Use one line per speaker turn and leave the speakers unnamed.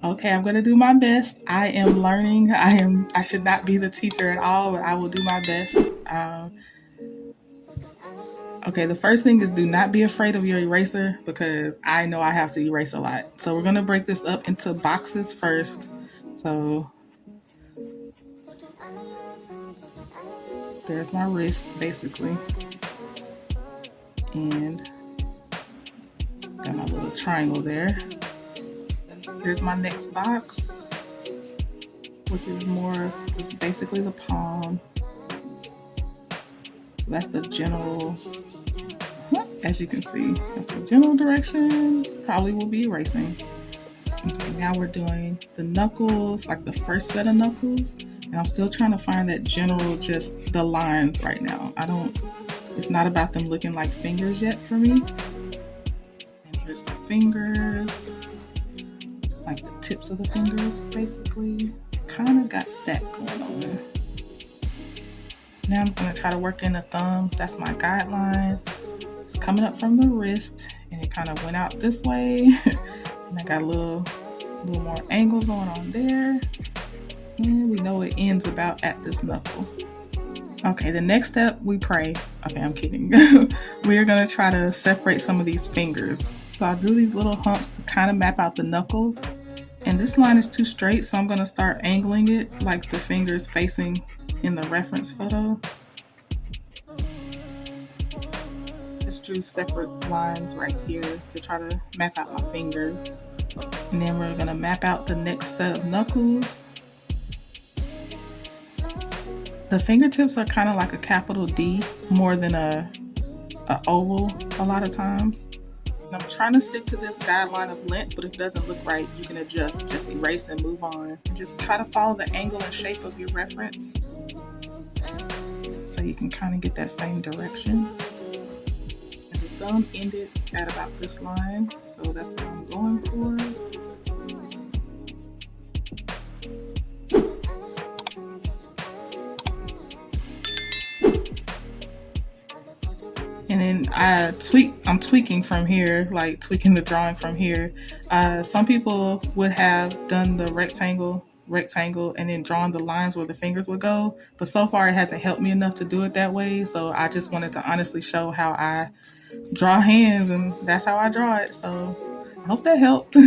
Okay, I'm gonna do my best. I am learning. I should not be the teacher at all, but I will do my best. Um, okay, the first thing is do not be afraid of your eraser because I know I have to erase a lot. So we're gonna break this up into boxes first. So there's my wrist basically. And got my little triangle there. Here's my next box, which is more, is basically the palm. So that's the general, as you can see, that's the general direction. Probably will be erasing. Okay, now we're doing the knuckles, like the first set of knuckles. And I'm still trying to find that general, just the lines right now. It's not about them looking like fingers yet for me. And here's the fingers, like the tips of the fingers, basically. It's kind of got that going on. Now I'm gonna try to work in the thumb. That's my guideline. It's coming up from the wrist and it kind of went out this way. And I got a little more angle going on there. And we know it ends about at this knuckle. Okay, the next step, we pray. Okay, I'm kidding. We're gonna try to separate some of these fingers. So I drew these little humps to kind of map out the knuckles. And this line is too straight, so I'm gonna start angling it like the fingers facing in the reference photo. Just drew separate lines right here to try to map out my fingers. And then we're gonna map out the next set of knuckles. The fingertips are kind of like a capital D more than a oval a lot of times. And I'm trying to stick to this guideline of length, but if it doesn't look right, you can adjust, just erase and move on. And just try to follow the angle and shape of your reference so you can kind of get that same direction. And the thumb ended at about this line, so that's what I'm going for. And then I'm tweaking from here, like tweaking the drawing from here. Some people would have done the rectangle, and then drawn the lines where the fingers would go. But so far it hasn't helped me enough to do it that way. So I just wanted to honestly show how I draw hands, and that's how I draw it. So I hope that helped.